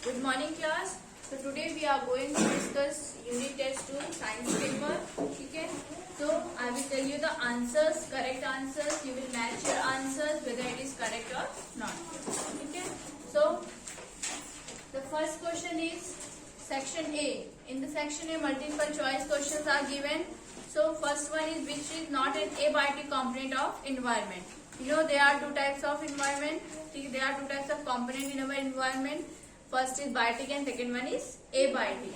Good morning class. So today we are going to discuss unit test 2 science paper. Okay. So I will tell you the answers, correct answers. You will match your answers whether it is correct or not. Okay. So the first question is section A. In the section A, multiple choice questions are given. So first one is which is not an abiotic component of environment. You know there are two types of environment. There are two types of component in our environment. First is biotic and second one is abiotic.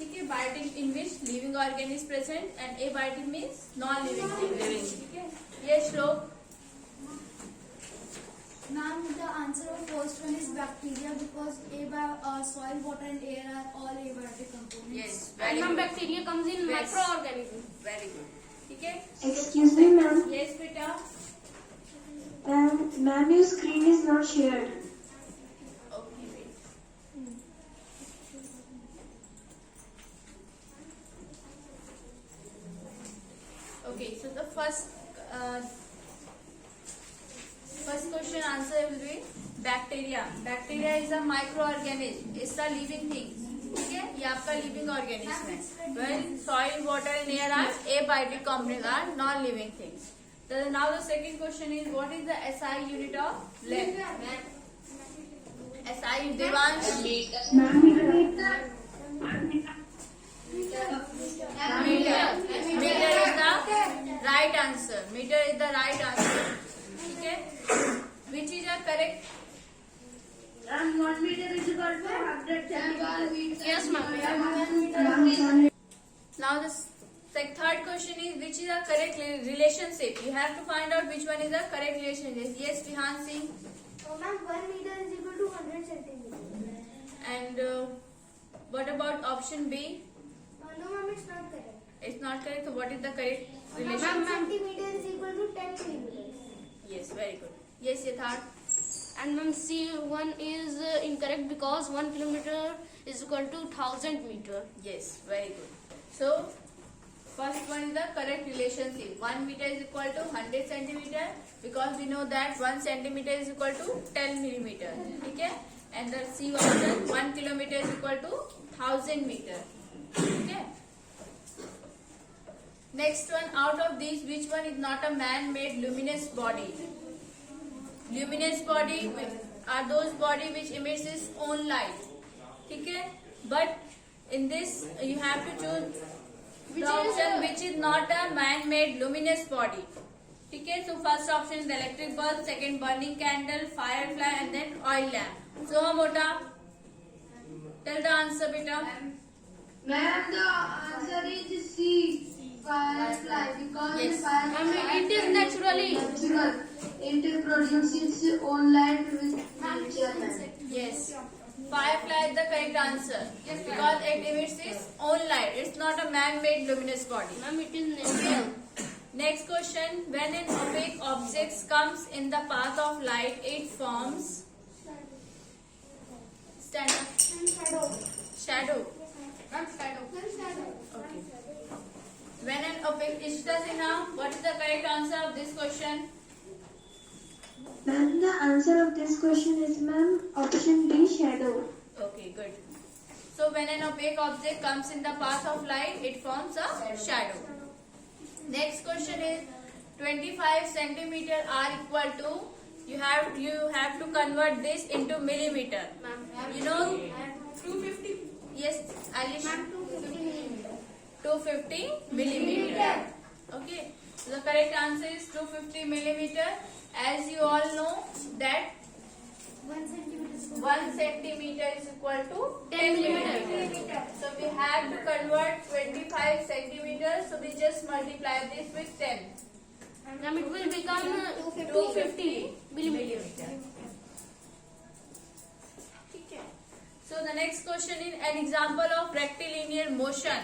Okay, biotic in which living organ is present and abiotic means non-living thing. Okay. Yes, Shlok. Ma'am, the answer of first one is bacteria because soil, water and air are all abiotic components. Yes, And very ma'am, good. bacteria comes in Yes. microorganisms. Very good. Okay. Excuse me, ma'am. Yes, beta. Ma'am, your screen is not shared. Okay, wait. Okay, so the first question answer will be bacteria. Bacteria is a microorganism. It's a living thing. ठीक है, ये आपका living organism है. Well, soil, water and air are abiotic components, are non-living things. So now the second question is what is the SI unit of length? SI Devansh. Ma'am, Meter. Meter is the right answer. Meter is the right answer. Okay. Which is a correct? and 1 meter is equal to 100 centimeters. Yes, ma'am. Ma'am, Now the third question is which is a correct relationship? You have to find out which one is the correct relationship. Yes, Vihan Singh. Ma'am, 1 meter is equal to 100 centimeters. And what about option B? No, ma'am, it's not correct. It's not correct. So what is the correct Ma'am, relation? 1 centimeter is equal to 10 millimeters. Yes, very good. Yes, Yatharth. And ma'am, C1 is incorrect because 1 kilometer is equal to 1000 meter. Yes, very good. So, first one is the correct relationship. 1 meter is equal to 100 centimeter because we know that 1 centimeter is equal to 10 millimeter. Okay? And the C option 1 kilometer is equal to 1000 meter. Okay? Next one, out of these, which one is not a man-made luminous body? Luminous body are those body which emits its own light. Okay? But in this, you have to choose the option which is not a man-made luminous body. Okay? So first option is the electric bulb, second burning candle, firefly, and then oil lamp. So Mota, tell the answer, beta. Ma'am, the answer is C. Firefly, because Yes. the firefly Ma'am, it is naturally. natural. It produces its own light with nature. Yes. Firefly is the correct answer because it emits its own light. It's not a man-made luminous body. Ma'am, it is natural. Next question. When an opaque object comes in the path of light, it forms stand up. Shadow. Ma'am, shadow. Okay. When an opaque Ishita Sinha, what is the correct answer of this question? Ma'am, the answer of this question is, ma'am, option D, shadow. Okay, good. So when an opaque object comes in the path of light, it forms a shadow. Next question is 25 centimeter are equal to, you have to convert this into millimeter. You know 250. yes, Alish. 250 millimeters. 250 millimeter. Okay. So the correct answer is 250 millimeter. As you all know that 1 centimeter is 1 centimeter is equal to 10 millimeter. So we have to convert 25 centimeters. So we just multiply this with 10. Ma'am, it will become 250 millimeter. Okay. So the next question is an example of rectilinear motion.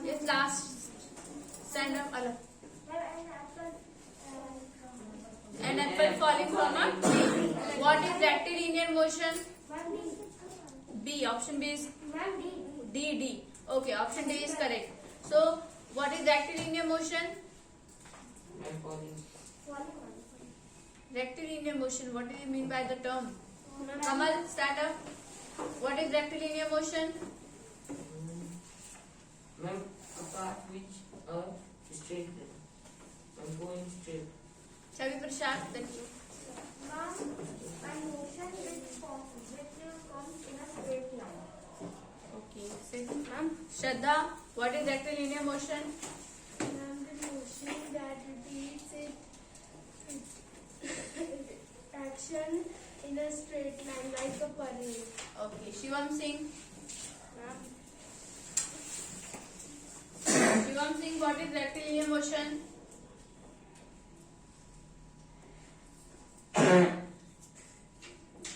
Yes, last stand up. Alak. An apple falling from a tree. What is rectilinear motion? B. Option B is D. Okay, option D is correct. So, what is rectilinear motion? Rectilinear motion. What do you mean by the term? Kamal, stand up. What is rectilinear motion? Ma'am, a path which a straight line. I'm going straight. Chavi Prashad, then you. motion which comes in a straight line. Okay. Second, ma'am. Shraddha, what is rectilinear motion? And the motion that repeats its action in a straight line like a parade. Okay. Shivam Singh. Shivam Singh, what is rectilinear motion?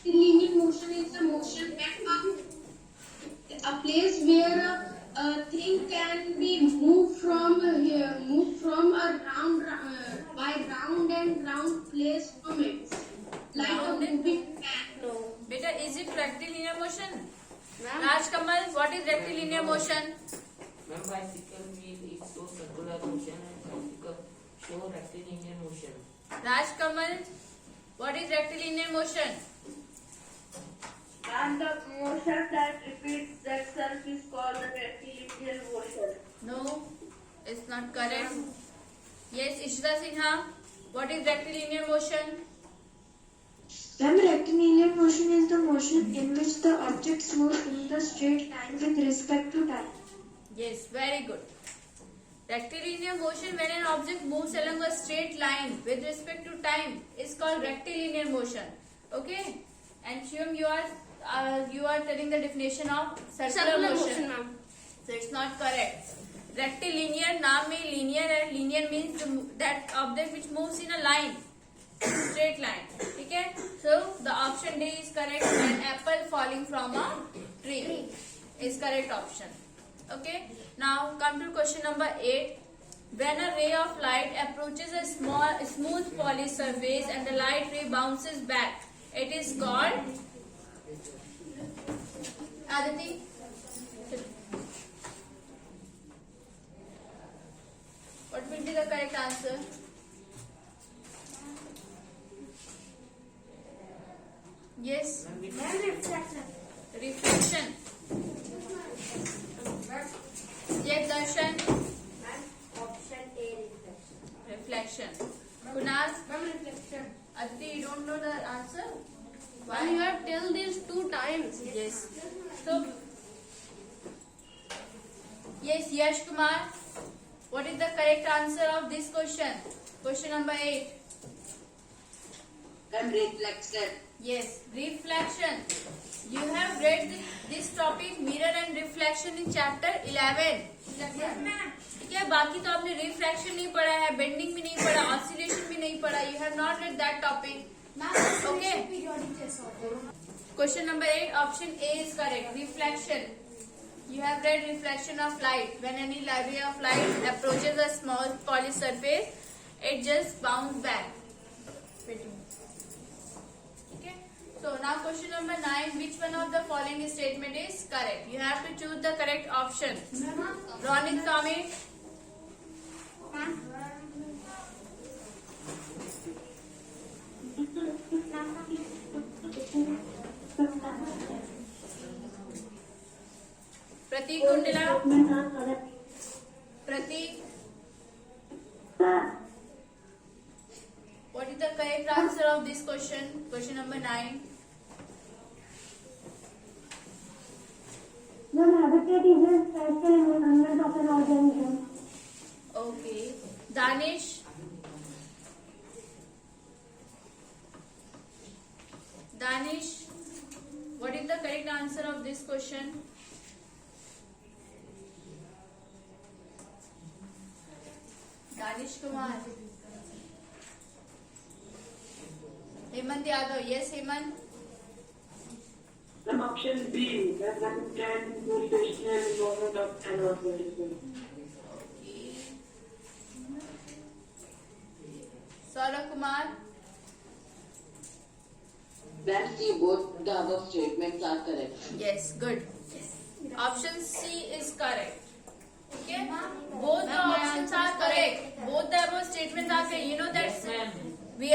Linear motion is a motion at a place where a thing can be moved from here, moved from a by round and round place from it, like a Round and- moving fan. No. Beta, is it rectilinear motion? Ma'am, Raj Kamal, what is rectilinear motion? Ma'am, bicycle wheel is so circular motion and bicycle show rectilinear motion. Raj Kamal, what is rectilinear motion? And the motion that repeats itself is called a rectilinear motion. No, it's not correct. Yes, Ishita Sinha, what is rectilinear motion? Ma'am, rectilinear motion is the motion in which the objects move in the straight line with respect to time. Yes, very good. Rectilinear motion when an object moves along a straight line with respect to time is called rectilinear motion. Okay? And Shivam, you are telling the definition of circular motion. ma'am. So it's not correct. Rectilinear नाम में linear है. Linear means that object which moves in a line, straight line. ठीक है? So the option D is correct. An apple falling from a tree is correct option. Okay. Now come to question number 8. When a ray of light approaches a smooth polished surface and the light ray bounces back, it is called Aditi. What will be the correct answer? Yes. Ma'am, which Reflection. Yes, Darshan. Option A, reflection. Reflection. Kunal. Reflection. Aditi, you don't know the answer? Ma'am, you have tell these 2 times. Yes. So, yes, Yash Kumar. What is the correct answer of this question? Question number 8. Reflection. Yes, reflection. You have read this topic mirror and reflection in chapter 11. ठीक है, बाकी तो आपने refraction नहीं पढ़ा है, bending भी नहीं पढ़ा, ऑसिलेशन भी नहीं पढ़ा. You have not read that topic. Okay. Periodic disorder. Question number 8, option A is correct. Reflection. You have read reflection of light. When any ray of light approaches a small polished surface, it just bounces back. Okay. So now question number 9, which one of the following statement is correct? You have to choose the correct option. Ronit Kamit. Pratik Kundala. Pratik. What is the correct answer of this question? Question number 9. Ma'am, habitat is a special environment of an organism. Okay. Danish. Danish. What is the correct answer of this question? Danish Kumar. Hemant Yadav. Yes, Hemant. Ma'am, option B, that habitat is a special environment of an organism. Okay. Saurabh Kumar. Ma'am, see, both the above statements are correct. Yes, good. Option C is correct. Okay? Both the options are correct. Both the above statements are correct. You know that Yes, ma'am. we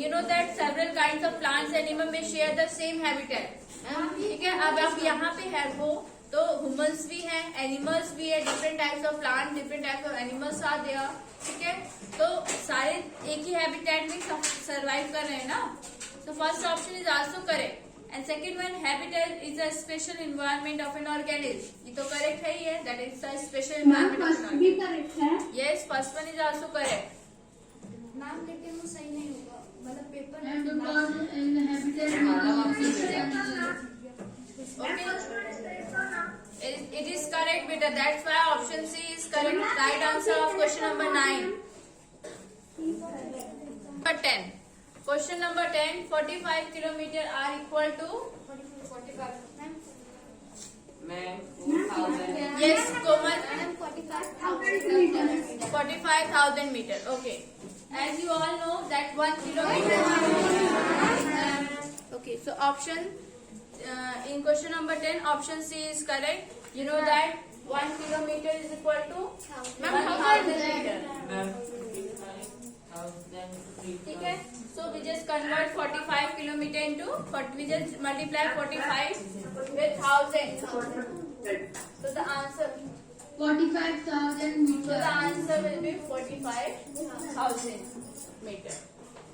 you know that several kinds of plants and animal may share the same habitat. ठीक है, अब आप यहाँ पे है वो तो humans भी हैं, एनिमल्स भी है, different types of plant, different types of animals are there. ठीक है, तो सारे एक ही हैबिटेट में सर्वाइव कर रहे हैं ना. तो first option is also correct. And second one, habitat is a special environment of an organism. ये तो करेक्ट है ही है, that is a special environment of an भी ऑर्गेनिज्म. करेक्ट है. Yes, first one is also correct. Ma'am लेकिन वो सही नहीं होगा, मतलब paper Because in habitat It is correct, beta. That's why option C is correct. Right answer of question number 9. Number 10. Question number 10. 45 kilometer are equal to 45. Ma'am, 4,000. Yes, Komal. 45,000. 45,000 meter. Okay. As you all know that 1 kilometer. Okay. So option in question number 10, option C is correct. You know that 1 kilometer is equal to 1,000 meter. Ma'am, 55,000 ठीक है, so we just convert 45 kilometer into we just multiply 45 with 1,000. So the answer 45,000 so the meters. answer will be 45,000 meter.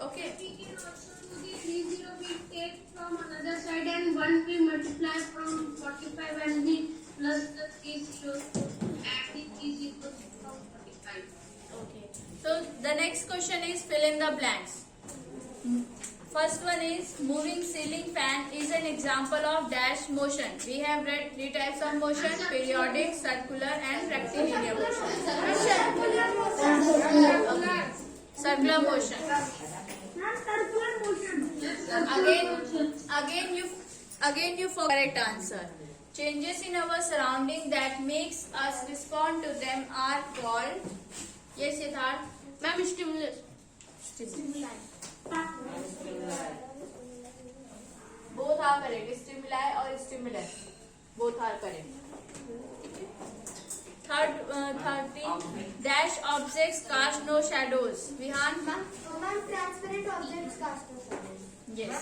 Okay. We can also do the 30 we take from another side and 1 we multiply from 45 and the plus the 30 add the 3 equals from 45. Okay. So the next question is fill in the blanks. First one is moving ceiling fan is an example of dash motion. We have read 3 types of motion: periodic, circular, and rectilinear motion. Okay. Circular motion. Again you for correct answer. Changes in our surrounding that makes us respond to them are called. Yes, Siddharth. Ma'am, stimulus. Both are correct. Stimuli or stimulus. Both are correct. Third, 13. Dash objects cast no shadows. Vihan? Ma'am, transparent objects cast no shadows. Yes.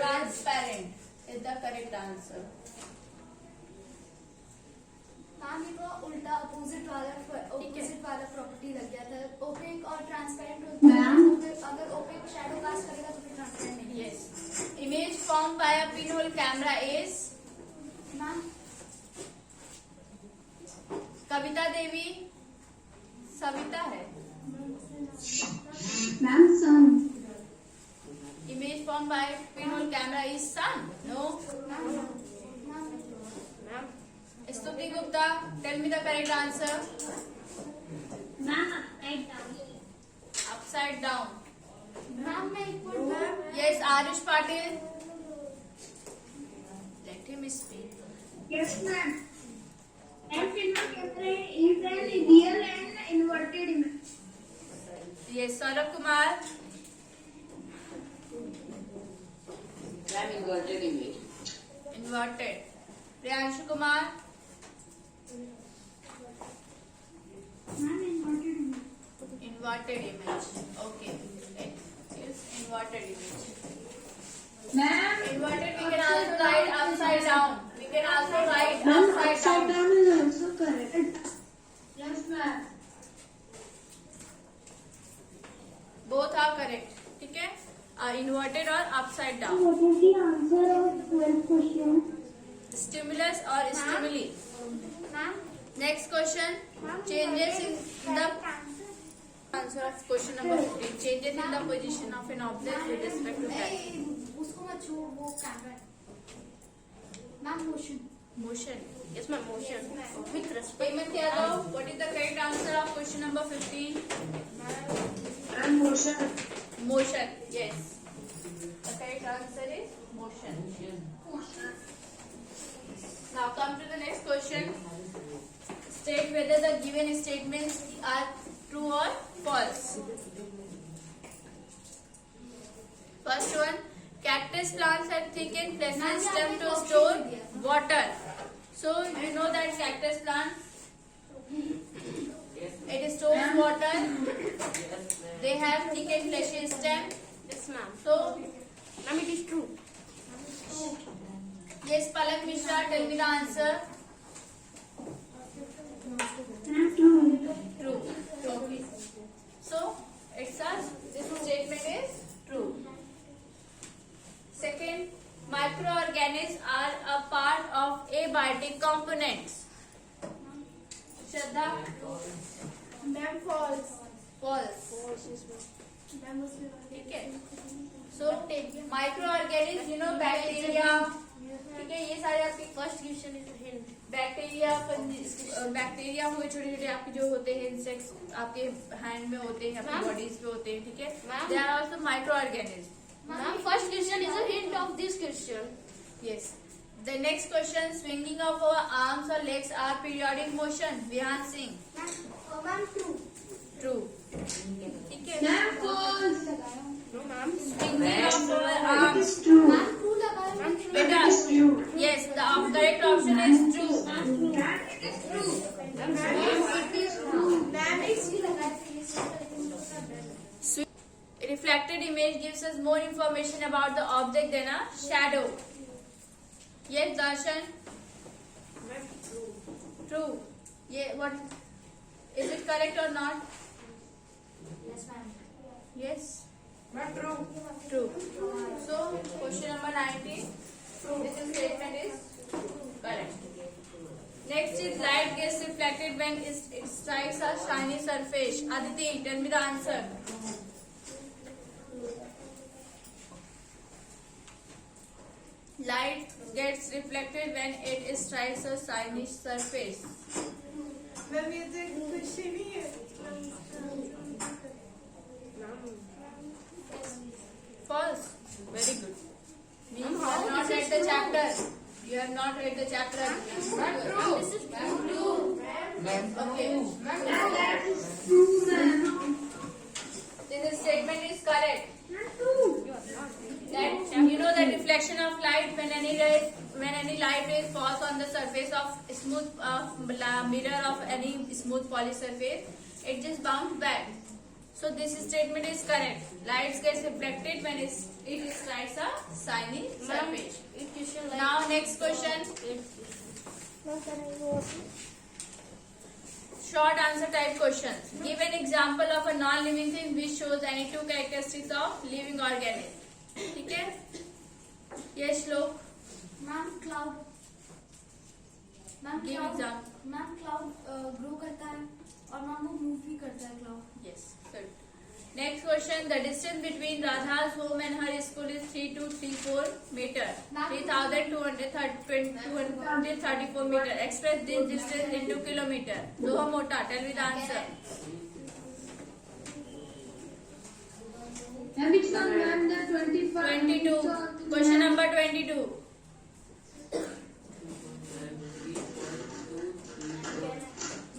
Transparent is the correct answer. Ma'am ये तो उल्टा opposite वाला property लग गया था. OPEC और transparent अगर OPEC shadow cast करेगा तो फिर ट्रांसपेरेंट नहीं. Yes. Image formed by a pinhole camera is ma'am Kavita Devi. Savita है. Ma'am, sun. Image formed by pinhole camera is sun. No. Stuti Gupta, tell me the correct answer. Ma'am, upside down. Upside down. Ma'am मैं equal Yes, Arish Patil. Let him speak. Yes, ma'am. And pinhole camera is an real and inverted image. Yes, Saurabh Kumar. Ma'am, inverted image. Inverted. Priyanshu Kumar. Ma'am, inverted image. Inverted image. Okay. Yes, inverted image. Ma'am, Inverted we can also write upside down. We can also write Ma'am, upside upside down. down is also correct. yes, ma'am. Both are correct. ठीक है? Inverted or upside down. What is the answer of 12th question? Stimulus or stimuli. Ma'am Next question. Changes in the answer of question number 15. Changes in the position of an object with respect to time. उसको मत छू, वो camera. Ma'am motion. Motion. Yes, ma'am, motion. With respect. Hemant Yadav, what is the correct answer of question number 15? And motion. Motion. Yes. The correct answer is motion. Now come to the next question. State whether the given statements are true or false. First one, cactus plants have thickened fleshless stem to store water. So you know that cactus plant It stores water. Yes, They have thick and fleshy stem. Yes, ma'am. So, Ma'am, it is true. yes, Palak Mishra, tell me the answer. True. Okay. So, this statement is true. Second, microorganisms are a part of abiotic components. Shraddha? Ma'am false False. Ma'am उसमें ठीक है. So, microorganisms, you know, bacteria. ठीक है, ये सारे आपके First question is a hint. Bacteria bacteria हुए छोटे छोटे आपके जो होते हैं इंसेक्ट्स आपके हैंड में होते हैं आपकी Ma'am? बॉडीज पे होते हैं. ठीक है, Ma'am? They are also microorganism. Ma'am, first question is a hint of this question. Yes. The next question, swinging of our arms or legs are periodic motion. Vihan Singh. Ma'am true True. ठीक है. Ma'am, false. No, ma'am. Swinging of our It arms. is true. Ma'am true लगाया ma'am Beta. It is true. Yes, the correct option is true. Ma'am एक ही लगाया Reflected image gives us more information about the object than a shadow. Yes, Darshan. True. Yeah, what? Is it correct or not? Yes ma'am Yes. True. True. So, question number 19. This statement is correct. Next is light gets reflected when it strikes a shiny surface. Aditi, tell me the answer. Light gets reflected when it strikes a shiny surface. Ma'am ये तो question ही है False. Very good. You Ma'am, have how not this read is the true? chapter. You have not read the chapter. This is true. Okay. True, ma'am. This statement is correct. That you know the reflection of light when any light rays falls on the surface of mirror of any smooth polished surface, it just bounce back. So this statement is correct. Light gets reflected when it strikes a shiny Ma'am, surface. it question like Now next question. Short answer type questions. Give an example of a non-living thing which shows any two characteristics of living organism. ठीक है? Yes, श्लोक. Ma'am cloud ma'am Give cloud example. Ma'am cloud grow करता है और ma'am वो move भी करता है cloud Yes, good. Next question. The distance between Radha's home and her school is 3234 meter. 3234 meter. Express this distance into kilometer. Doha Mota, tell me the answer. Ma'am, which one, ma'am? The 25. 22. Question number 22.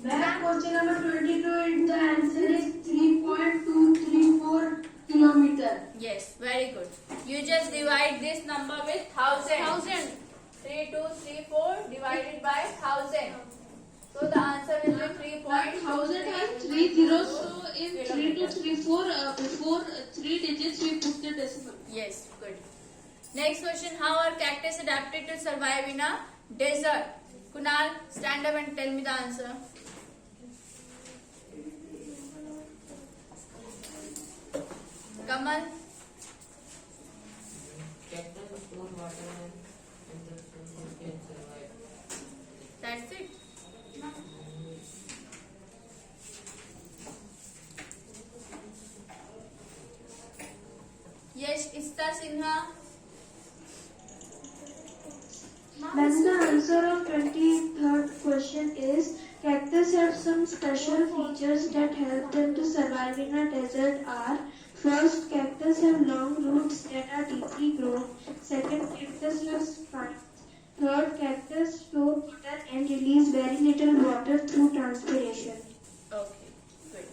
Ma'am, question number 22, the answer is 3.234 kilometer. Yes, very good. You just divide this number with 1000. 3234 divided by 1000. So the answer will be 1000 has 3.2. 3 zeros, so in 3234, before 3 digits, we put the decimal. Yes, good. Next question. How are cactus adapted to survive in a desert? Kunal, stand up and tell me the answer. Kamal, Cactus store water and the sun can survive. that's it. Yes, Ista Sinha. Then the answer of 23rd question is cactus have some special features that help them to survive in a desert are: first, cactus have long roots that are deeply grown. Second, cactus have spines. Third, cactus store water and release very little water through transpiration. Okay, good.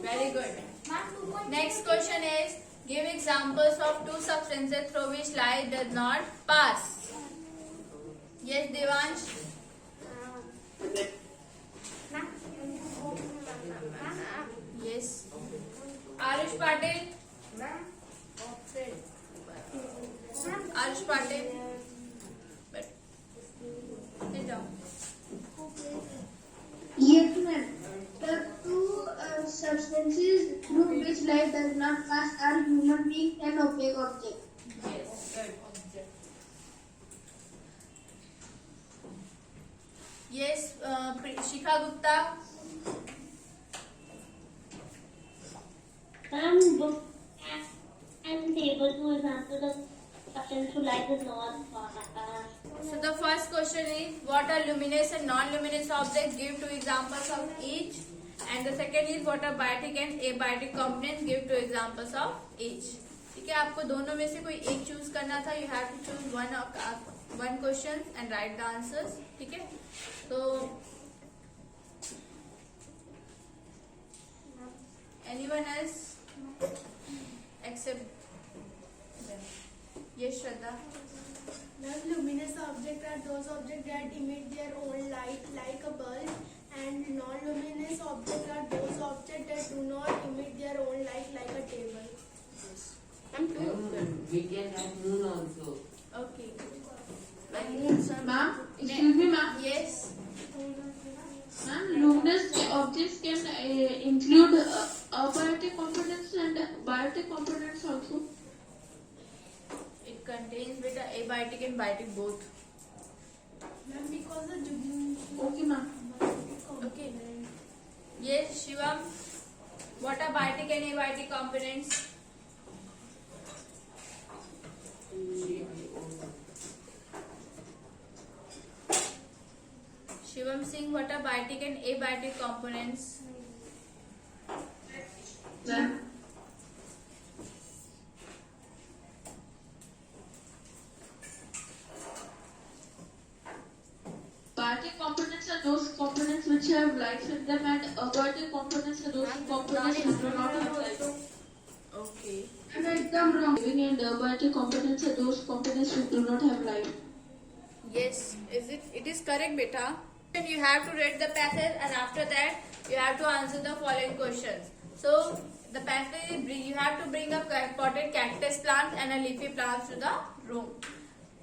Very good. Ma'am 2.2 Next question is, give examples of two substances through which light does not pass. Yes, Devansh. Yes. Arush Patil. Arush Patil. Sit down. Yes, ma'am. The two substances through which light does not pass are human beings and opaque objects. Yes, good. Yes, Shikha Gupta. I'm able to answer the question to light does not pass. So the first question is, what are luminous and non-luminous objects? Give two examples of each. And the second is, what are biotic and abiotic components? Give two examples of each. ठीक है, आपको दोनों में से कोई एक choose करना था. You have to choose one question and write the answers. ठीक है, तो anyone else except them? Yes, Shraddha. Non-luminous objects are those objects that emit their own light, like a bulb, and non-luminous objects are those objects that do not emit their own light, like a table. We can have moon also. Okay. Ma'am, excuse me, ma'am. Yes. Ma'am, luminous objects can include abiotic components and biotic components also. It contains beta abiotic and biotic both. Because the Okay, ma'am. Okay. Yes, Shivam. What are biotic and abiotic components? Shivam Singh, what are biotic and abiotic components? Ma'am. Biotic components are those components which have lights in them, and abiotic components are those components which do not have lights. Okay. And and abiotic components are those components which do not have light. Yes, it is correct, beta. And you have to read the passage, and after that you have to answer the following questions. So the passage is, you have to bring a potted cactus plant and a leafy plant to the room.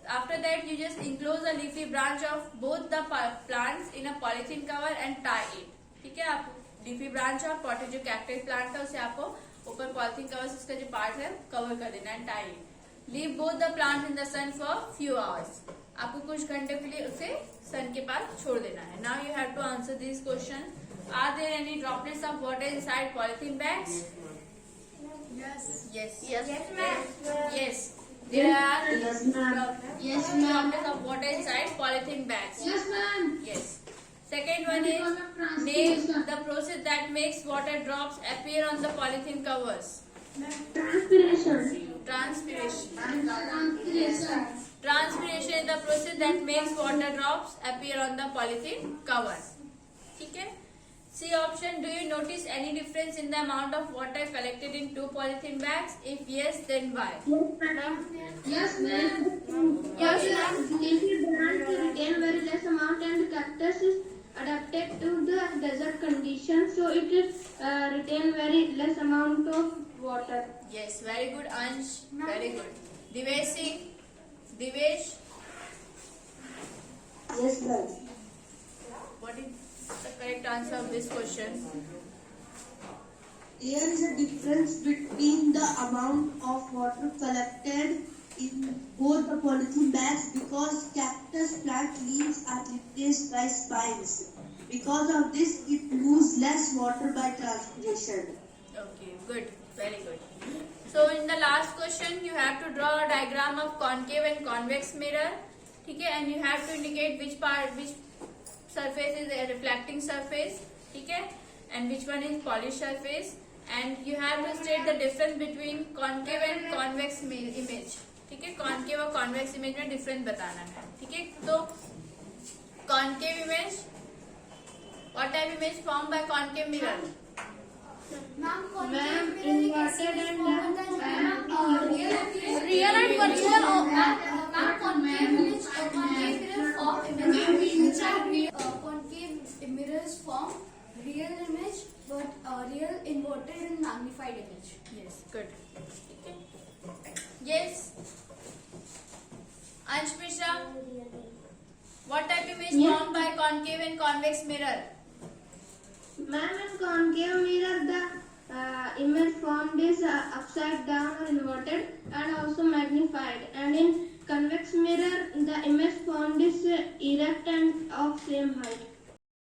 After that you just enclose a leafy branch of both the plants in a polythene cover and tie it. ठीक है, आप leafy branch और potted जो cactus plant है उसे आपको ऊपर polythene cover से उसका जो part है cover कर देना and tie it. Leave both the plants in the sun for few hours. आपको कुछ घंटे के लिए उसे सन के पास छोड़ देना है. Now you have to answer these questions. Are there any droplets of water inside polythene bags? Yes. Yes. Yes, ma'am. Yes. There are Yes, ma'am. Yes, ma'am. droplets of water inside polythene bags. Yes, ma'am. Yes. Second one is, name the process that makes water drops appear on the polythene covers. Transpiration. Transpiration. Yes. Transpiration is the process that makes water drops appear on the polythene covers. ठीक है. C option. Do you notice any difference in the amount of water collected in two polythene bags? If yes, then why? Yes, ma'am. Yes, ma'am. Leafy plants retain very less amount, and cactus is adapted to the desert conditions, so it retain very less amount of water. Yes, very good, Ansh. Very good. Divesh Singh. Divesh, Yes, ma'am. what is the correct answer of this question? There is a difference between the amount of water collected in both the polythene bags because cactus plant leaves are replaced by spines. Because of this, it loses less water by transpiration. Okay, good. Very good. So in the last question, you have to draw a diagram of concave and convex mirror. ठीक है, and you have to indicate which surface is a reflecting surface. ठीक है, and which one is polished surface. And you have to state the difference between concave and convex image. ठीक है, concave और convex image में difference बताना है. ठीक है, तो concave image, what type of image formed by concave mirror? Ma'am, Ma'am, inverted and real and virtual concave mirrors form real image, but real inverted and magnified image. Yes, good. Yes. Ansh Mishra, what type image Yeah. formed by concave and convex mirror? Ma'am, in concave mirror, the image formed is upside down or inverted and also magnified. And in convex mirror, the image formed is erect and of same height.